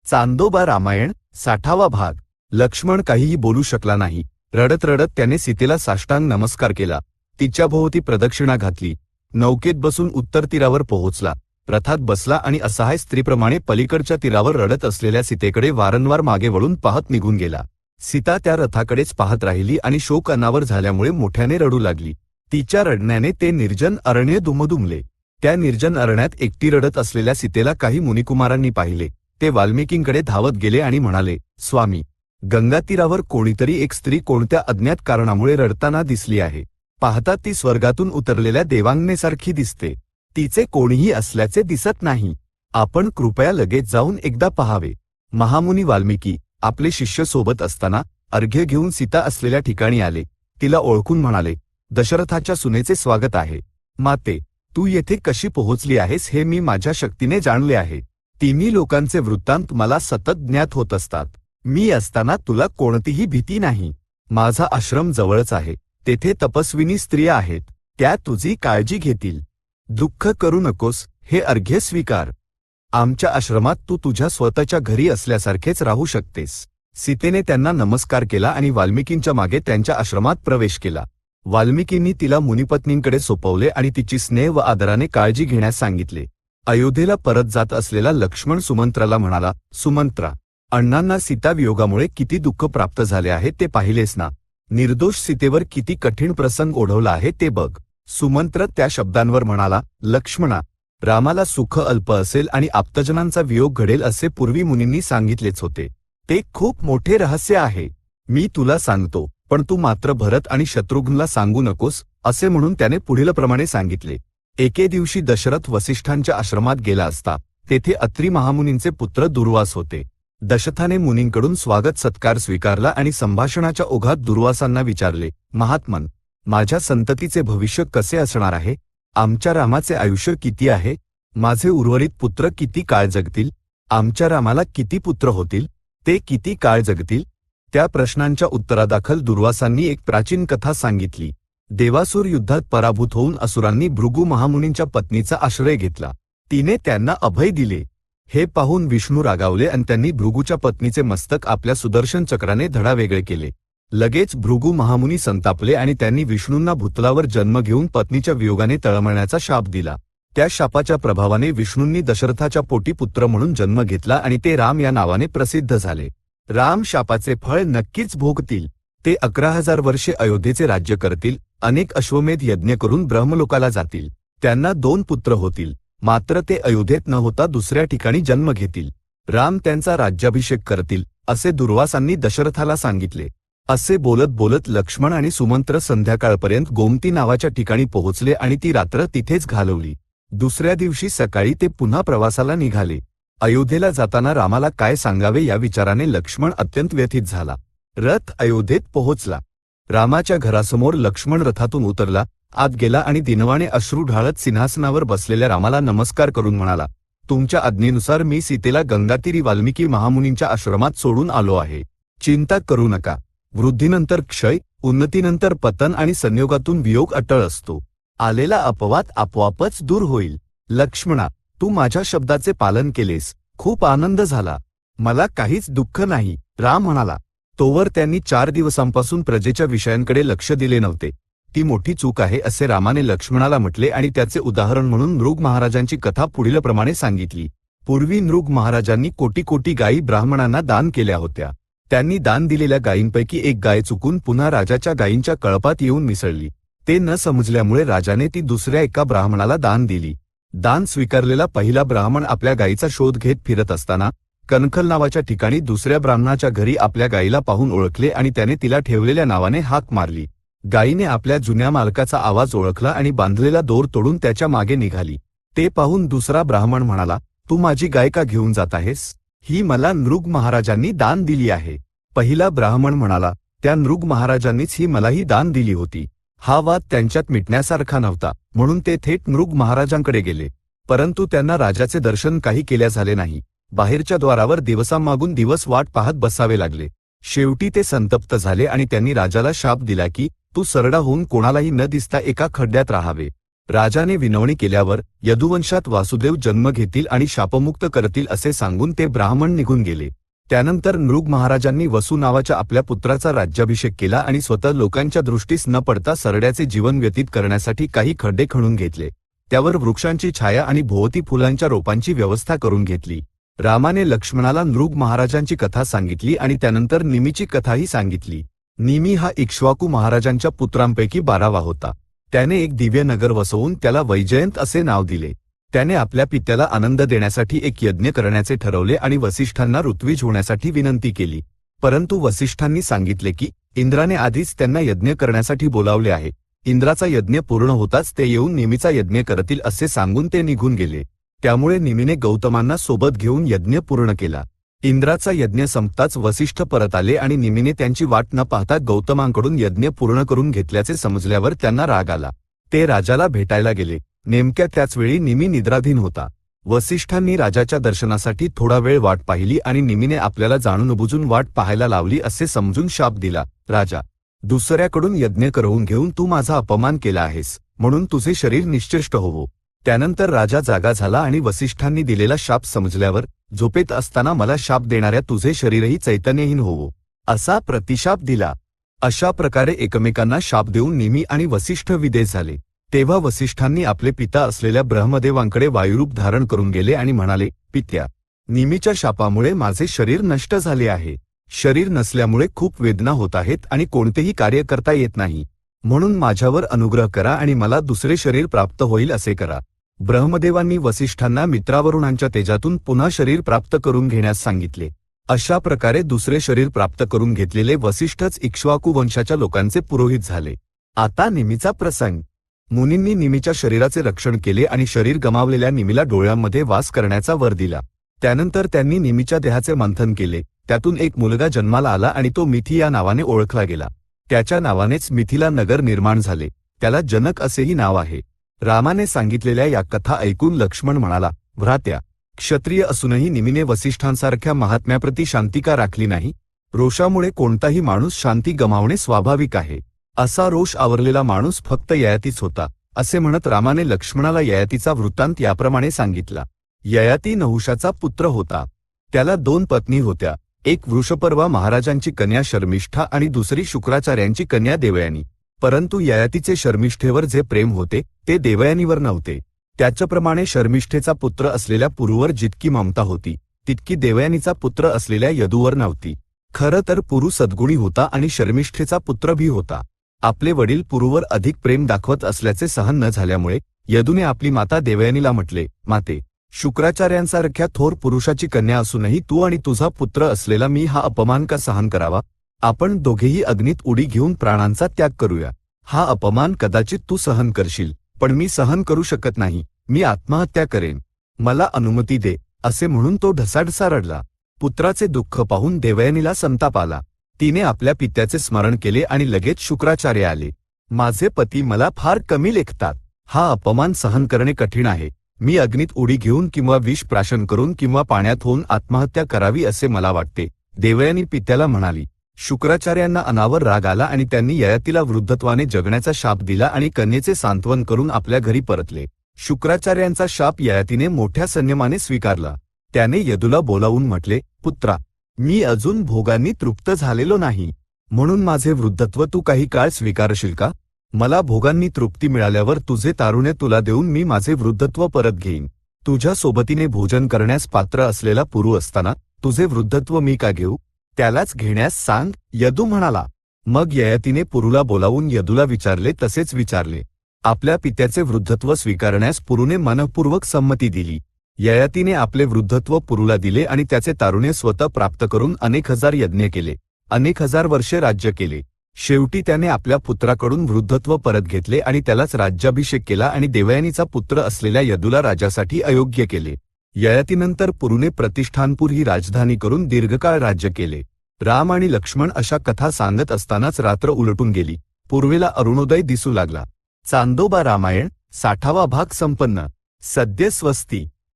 चांदोबा रामायण 60वा भाग। लक्ष्मण काहीही बोलू शकला नाही। रडत रडत त्याने सीतेला साष्टांग नमस्कार केला, तिच्याभोवती प्रदक्षिणा घातली, नौकेत बसून उत्तर तीरावर पोहोचला, रथात बसला आणि असहाय स्त्रीप्रमाणे पलीकडच्या तीरावर रडत असलेल्या सीतेकडे वारंवार मागे वळून पाहत निघून गेला। सीता त्या रथाकडेच पाहत राहिली आणि शोक अनावर झाल्यामुळे मोठ्याने रडू लागली। तिच्या रडण्याने ते निर्जन अरण्य दुमदुमले। त्या निर्जन अरण्यात एकटी रडत असलेल्या सीतेला काही मुनिकुमारांनी पाहिले। ते वाल्मिकींकडे धावत गेले आणि म्हणाले, स्वामी, गंगा तीरावर कोणीतरी एक स्त्री कोणत्या अज्ञात कारणामुळे रडताना दिसली आहे। पाहता ती स्वर्गातून उतरलेल्या देवांगनेसारखी दिसते। तिचे कोणीही असल्याचे दिसत नाही। आपण कृपया लगेच जाऊन एकदा पहावे। महामुनी वाल्मिकी आपले शिष्य सोबत असताना अर्घ्य घेऊन सीता असलेल्या ठिकाणी आले। तिला ओळखून म्हणाले, दशरथाच्या सुनेचे स्वागत आहे। माते, तू येथे कशी पोहोचली आहेस हे मी माझ्या शक्तीने जाणले आहे। तिन्ही लोकांचे वृत्तांत मला सतत ज्ञात होत असतात। मी असताना तुला कोणतीही भीती नाही। माझा आश्रम जवळच आहे, तेथे तपस्विनी स्त्रिया आहेत, त्या तुझी काळजी घेतील। दुःख करू नकोस, हे अर्घ्य स्वीकार। आमच्या आश्रमात तू तुझ्या स्वतःच्या घरी असल्यासारखेच राहू शकतेस। सीतेने त्यांना नमस्कार केला आणि वाल्मिकींच्या मागे त्यांच्या आश्रमात प्रवेश केला। वाल्मिकींनी तिला मुनिपत्नींकडे सोपवले आणि तिची स्नेह व आदराने काळजी घेण्यास सांगितले। अयोध्येला परत जात असलेला लक्ष्मण सुमंत्राला म्हणाला, सुमंत्रा, अण्णांना सीतावियोगामुळे किती दुःख प्राप्त झाले आहे ते पाहिलेस ना? निर्दोष सीतेवर किती कठीण प्रसंग ओढवला आहे ते बघ। सुमंत्र त्या शब्दांवर म्हणाला, लक्ष्मणा, रामाला सुख अल्प असेल आणि आप्तजनांचा वियोग घडेल असे पूर्वी मुनींनी सांगितलेच होते। ते खूप मोठे रहस्य आहे। मी तुला सांगतो, पण तू मात्र भरत आणि शत्रुघ्नला सांगू नकोस, असे म्हणून त्याने पुढीलप्रमाणे सांगितले। एके दिवशी दशरथ वसिष्ठांच्या आश्रमात गेला असता तेथे अत्री महामुनींचे पुत्र दुर्वास होते। दशरथाने मुनींकडून स्वागत सत्कार स्वीकारला आणि संभाषणाच्या ओघात दुर्वासांना विचारले, महात्मन, माझ्या संततीचे भविष्य कसे असणार आहे? आमच्या रामाचे आयुष्य किती आहे? माझे उर्वरित पुत्र किती काळ जगतील? आमच्या रामाला किती पुत्र होतील? ते किती काळ जगतील? त्या प्रश्नांच्या उत्तरादाखल दुर्वासांनी एक प्राचीन कथा सांगितली। देवासुर युद्धात पराभूत होऊन असुरांनी भृगु महामुनींच्या पत्नीचा आश्रय घेतला। तिने त्यांना अभय दिले। हे पाहून विष्णू रागावले आणि त्यांनी भृगूच्या पत्नीचे मस्तक आपल्या सुदर्शन चक्राने धडावेगळे केले। लगेच भृगु महामुनी संतापले आणि त्यांनी विष्णूंना भूतलावर जन्म घेऊन पत्नीच्या वियोगाने तळमळण्याचा शाप दिला। त्या शापाच्या प्रभावाने विष्णूंनी दशरथाच्या पोटी पुत्र म्हणून जन्म घेतला आणि ते राम या नावाने प्रसिद्ध झाले। राम शापाचे फळ नक्कीच भोगतील। ते 11,000 वर्षे अयोध्येचे राज्य करतील, अनेक अश्वमेध यज्ञ करून ब्रह्मलोकाला जातील। त्यांना 2 पुत्र होतील, मात्र ते अयोध्येत न होता दुसऱ्या ठिकाणी जन्म घेतील। राम त्यांचा राज्याभिषेक करतील, असे दुर्वासांनी दशरथाला सांगितले। असे बोलत बोलत लक्ष्मण आणि सुमंत्र संध्याकाळपर्यंत गोमती नावाच्या ठिकाणी पोहोचले आणि ती रात्र तिथेच घालवली। दुसऱ्या दिवशी सकाळी ते पुन्हा प्रवासाला निघाले। अयोध्येला जाताना रामाला काय सांगावे या विचाराने लक्ष्मण अत्यंत व्यथित झाला। रथ अयोध्येत पोहोचला। रामाच्या घरासमोर लक्ष्मण रथातून उतरला, आत गेला आणि दिनवाने अश्रू ढाळत सिंहासनावर बसलेल्या रामाला नमस्कार करून म्हणाला, तुमच्या आज्ञेनुसार मी सीतेला गंगातीरी वाल्मिकी महामुनींच्या आश्रमात सोडून आलो आहे। चिंता करू नका। वृद्धीनंतर क्षय, उन्नतीनंतर पतन आणि संयोगातून वियोग अटळ असतो। आलेला अपवाद आपोआपच दूर होईल। लक्ष्मणा, तू माझ्या शब्दाचे पालन केलेस, खूप आनंद झाला। मला काहीच दुःख नाही, राम म्हणाला। तोवर त्यांनी 4 दिवसांपासून प्रजेच्या विषयांकडे लक्ष दिले नव्हते। ती मोठी चूक आहे असे रामाने लक्ष्मणाला म्हटले आणि त्याचे उदाहरण म्हणून नृग महाराजांची कथा पुढीलप्रमाणे सांगितली। पूर्वी नृग महाराजांनी कोटी कोटी गायी ब्राह्मणांना दान केल्या होत्या। त्यांनी दान दिलेल्या गायींपैकी एक गाय चुकून पुन्हा राजाच्या गायींच्या कळपात येऊन मिसळली। ते न समजल्यामुळे राजाने ती दुसऱ्या एका ब्राह्मणाला दान दिली। दान स्वीकारलेला पहिला ब्राह्मण आपल्या गायीचा शोध घेत फिरत असताना कणखल नावाच्या ठिकाणी दुसऱ्या ब्राह्मणाच्या घरी आपल्या गायीला पाहून ओळखले आणि त्याने तिला ठेवलेल्या नावाने हाक मारली। गायीने आपल्या जुन्या मालकाचा आवाज ओळखला आणि बांधलेला दोर तोडून त्याच्या मागे निघाली। ते पाहून दुसरा ब्राह्मण म्हणाला, तू माझी गाय का घेऊन जात आहेस? ही मला नृग महाराजांनी दान दिली आहे। पहिला ब्राह्मण म्हणाला, त्या नृग महाराजांनीच ही मलाही दान दिली होती। हा वाद त्यांच्यात मिटण्यासारखा नव्हता, म्हणून ते थेट नृग महाराजांकडे गेले। परंतु त्यांना राजाचे दर्शन काही केल्या झाले नाही। बाहेरच्या द्वारावर दिवसामागून दिवस वाट पाहत बसावे लागले। शेवटी ते संतप्त झाले आणि त्यांनी राजाला शाप दिला की तू सरडा होऊन कोणालाही न दिसता एका खड्ड्यात राहावे। राजाने विनवणी केल्यावर यदुवंशात वासुदेव जन्म घेतील आणि शापमुक्त करतील असे सांगून ते ब्राह्मण निघून गेले. त्यानंतर नृग महाराजांनी वसू नावाच्या आपल्या पुत्राचा राज्याभिषेक केला आणि स्वतः लोकांच्या दृष्टीस न पडता सरड्याचे जीवन व्यतीत करण्यासाठी काही खड्डे खणून घेतले. त्यावर वृक्षांची छाया आणि भोवती फुलांच्या रोपांची व्यवस्था करून घेतली. रामाने लक्ष्मणाला नृग महाराजांची कथा सांगितली आणि त्यानंतर निमीची कथाही सांगितली. निमी हा इक्ष्वाकू महाराजांच्या पुत्रांपैकी 12वा होता. त्याने एक दिव्य नगर वसवून त्याला वैजयंत असे नाव दिले. त्याने आपल्या पित्याला आनंद देण्यासाठी एक यज्ञ करण्याचे ठरवले आणि वसिष्ठांना ऋत्विज होण्यासाठी विनंती केली. परंतु वसिष्ठांनी सांगितले की इंद्राने आधीच त्यांना यज्ञ करण्यासाठी बोलावले आहे. इंद्राचा यज्ञ पूर्ण होताच ते येऊन निमीचा यज्ञ करतील असे सांगून ते निघून गेले. त्यामुळे निमीने गौतमांना सोबत घेऊन यज्ञ पूर्ण केला. इंद्राचा यज्ञ संपताच वसिष्ठ परत आले आणि निमीने त्यांची वाट न पाहता गौतमांकडून यज्ञ पूर्ण करून घेतल्याचे समजल्यावर त्यांना राग आला. ते राजाला भेटायला गेले. नेमक्या त्याच वेळी निमी निद्राधीन होता. वसिष्ठांनी राजाच्या दर्शनासाठी थोडा वेळ वाट पाहिली आणि निमीने आपल्याला जाणूनबुजून वाट पाहायला लावली असे समजून शाप दिला. राजा, दुसऱ्याकडून यज्ञ करवून घेऊन तू माझा अपमान केला आहेस, म्हणून तुझे शरीर निश्चेष्ट होवो. त्यानंतर राजा जागा झाला आणि वसिष्ठांनी दिलेला शाप समजल्यावर, झोपेत असताना मला शाप देणाऱ्या तुझे शरीरही चैतन्यहीन होवो असा प्रतिशाप दिला. अशा प्रकारे एकमेकांना शाप देऊन निमी आणि वसिष्ठ विदेश झाले. तेव्हा वसिष्ठांनी आपले पिता असलेल्या ब्रह्मदेवांकडे वायुरूप धारण करून गेले आणि म्हणाले, पित्या, निमीच्या शापामुळे माझे शरीर नष्ट झाले आहे. शरीर नसल्यामुळे खूप वेदना होत आहेत आणि कोणतेही कार्य करता येत नाही. म्हणून माझ्यावर अनुग्रह करा आणि मला दुसरे शरीर प्राप्त होईल असे करा. ब्रह्मदेवांनी वसिष्ठांना मित्रावरुणांच्या तेजातून पुन्हा शरीर प्राप्त करून घेण्यास सांगितले. अशा प्रकारे दुसरे शरीर प्राप्त करून घेतलेले वसिष्ठच इक्ष्वाकू वंशाच्या लोकांचे पुरोहित झाले. आता निमीचा प्रसंग. मुनींनी निमीच्या शरीराचे रक्षण केले आणि शरीर गमावलेल्या निमीला डोळ्यांमध्ये वास करण्याचा वर दिला. त्यानंतर त्यांनी निमीच्या देहाचे मंथन केले. त्यातून एक मुलगा जन्माला आला आणि तो मिथी या नावाने ओळखला गेला. त्याच्या नावानेच मिथिला नगर निर्माण झाले. त्याला जनक असेही नाव आहे. रामाने सांगितलेल्या या कथा ऐकून लक्ष्मण म्हणाला, भ्रात्या, क्षत्रिय असूनही निमीने वसिष्ठांसारख्या महात्म्याप्रती शांती का राखली नाही? रोषामुळे कोणताही माणूस शांती गमावणे स्वाभाविक आहे. असा रोष आवरलेला माणूस फक्त ययातीच होता. असे म्हणत रामाने लक्ष्मणाला ययातीचा वृत्तांत याप्रमाणे सांगितला. ययाती नहुषाचा पुत्र होता. त्याला 2 पत्नी होत्या. एक वृषपर्वा महाराजांची कन्या शर्मिष्ठा आणि दुसरी शुक्राचार्यांची कन्या देवयानी. परंतु ययातीचे शर्मिष्ठेवर जे प्रेम होते ते देवयानीवर नव्हते. त्याच्याप्रमाणे शर्मिष्ठेचा पुत्र असलेल्या पुरूवर जितकी ममता होती तितकी देवयानीचा पुत्र असलेल्या यदूवर नव्हती. खरं तर पुरू सद्गुणी होता आणि शर्मिष्ठेचा पुत्र भी होता. आपले वडील पुरूवर अधिक प्रेम दाखवत असल्याचे सहन न झाल्यामुळे यदूने आपली माता देवयानीला म्हटले, माते, शुक्राचार्यांसारख्या थोर पुरुषाची कन्या असूनही तू आणि तुझा पुत्र असलेला मी हा अपमान का सहन करावा? आपण दोघेही अग्नीत उडी घेऊन प्राणांचा त्याग करूया. हा अपमान कदाचित तू सहन करशील, पण मी सहन करू शकत नाही. मी आत्महत्या करेन. मला अनुमती दे, असे म्हणून तो ढसाढसा रडला. पुत्राचे दुःख पाहून देवयानीला संताप आला. तिने आपल्या पित्याचे स्मरण केले आणि लगेच शुक्राचार्य आले. माझे पती मला फार कमी लेखतात. हा अपमान सहन करणे कठीण आहे. मी अग्नीत उडी घेऊन किंवा विष प्राशन करून किंवा पाण्यात होऊन आत्महत्या करावी असे मला वाटते. देवयानी पित्याला म्हणाली. शुक्राचार्यांना अनावर राग आला आणि त्यांनी ययातीला वृद्धत्वाने जगण्याचा शाप दिला आणि कन्येचे सांत्वन करून आपल्या घरी परतले. शुक्राचार्यांचा शाप ययातीने मोठ्या संयमाने स्वीकारला. त्याने यदूला बोलावून म्हटले, पुत्रा, मी अजून भोगांनी तृप्त झालेलो नाही, म्हणून माझे वृद्धत्व तू काही काळ स्वीकारशील का? मला भोगांनी तृप्ती मिळाल्यावर तुझे तारुण्य तुला देऊन मी माझे वृद्धत्व परत घेईन. तुझ्या सोबतीने भोजन करण्यास पात्र असलेला पुरू असताना तुझे वृद्धत्व मी का घेऊ? त्यालाच घेण्यास सांग, यदू म्हणाला. मग ययातीने पुरूला बोलावून यदूला विचारले तसेच विचारले. आपल्या पित्याचे वृद्धत्व स्वीकारण्यास पुरूने मनःपूर्वक संमती दिली. ययातीने आपले वृद्धत्व पुरूला दिले आणि त्याचे तारुण्य स्वतः प्राप्त करून अनेक हजार यज्ञ केले. अनेक हजार वर्षे राज्य केले. शेवटी त्याने आपल्या पुत्राकडून वृद्धत्व परत घेतले आणि त्यालाच राज्याभिषेक केला आणि देवयानीचा पुत्र असलेल्या यदूला राजासाठी अयोग्य केले. ययातीनंतर पुरूने प्रतिष्ठानपूर ही राजधानी करून दीर्घकाळ राज्य केले. राम आणि लक्ष्मण अशा कथा सांगत असतानाच रात्र उलटून गेली. पूर्वेला अरुणोदय दिसू लागला. चांदोबा रामायण 60वा भाग संपन्न. सद्य स्वस्ती.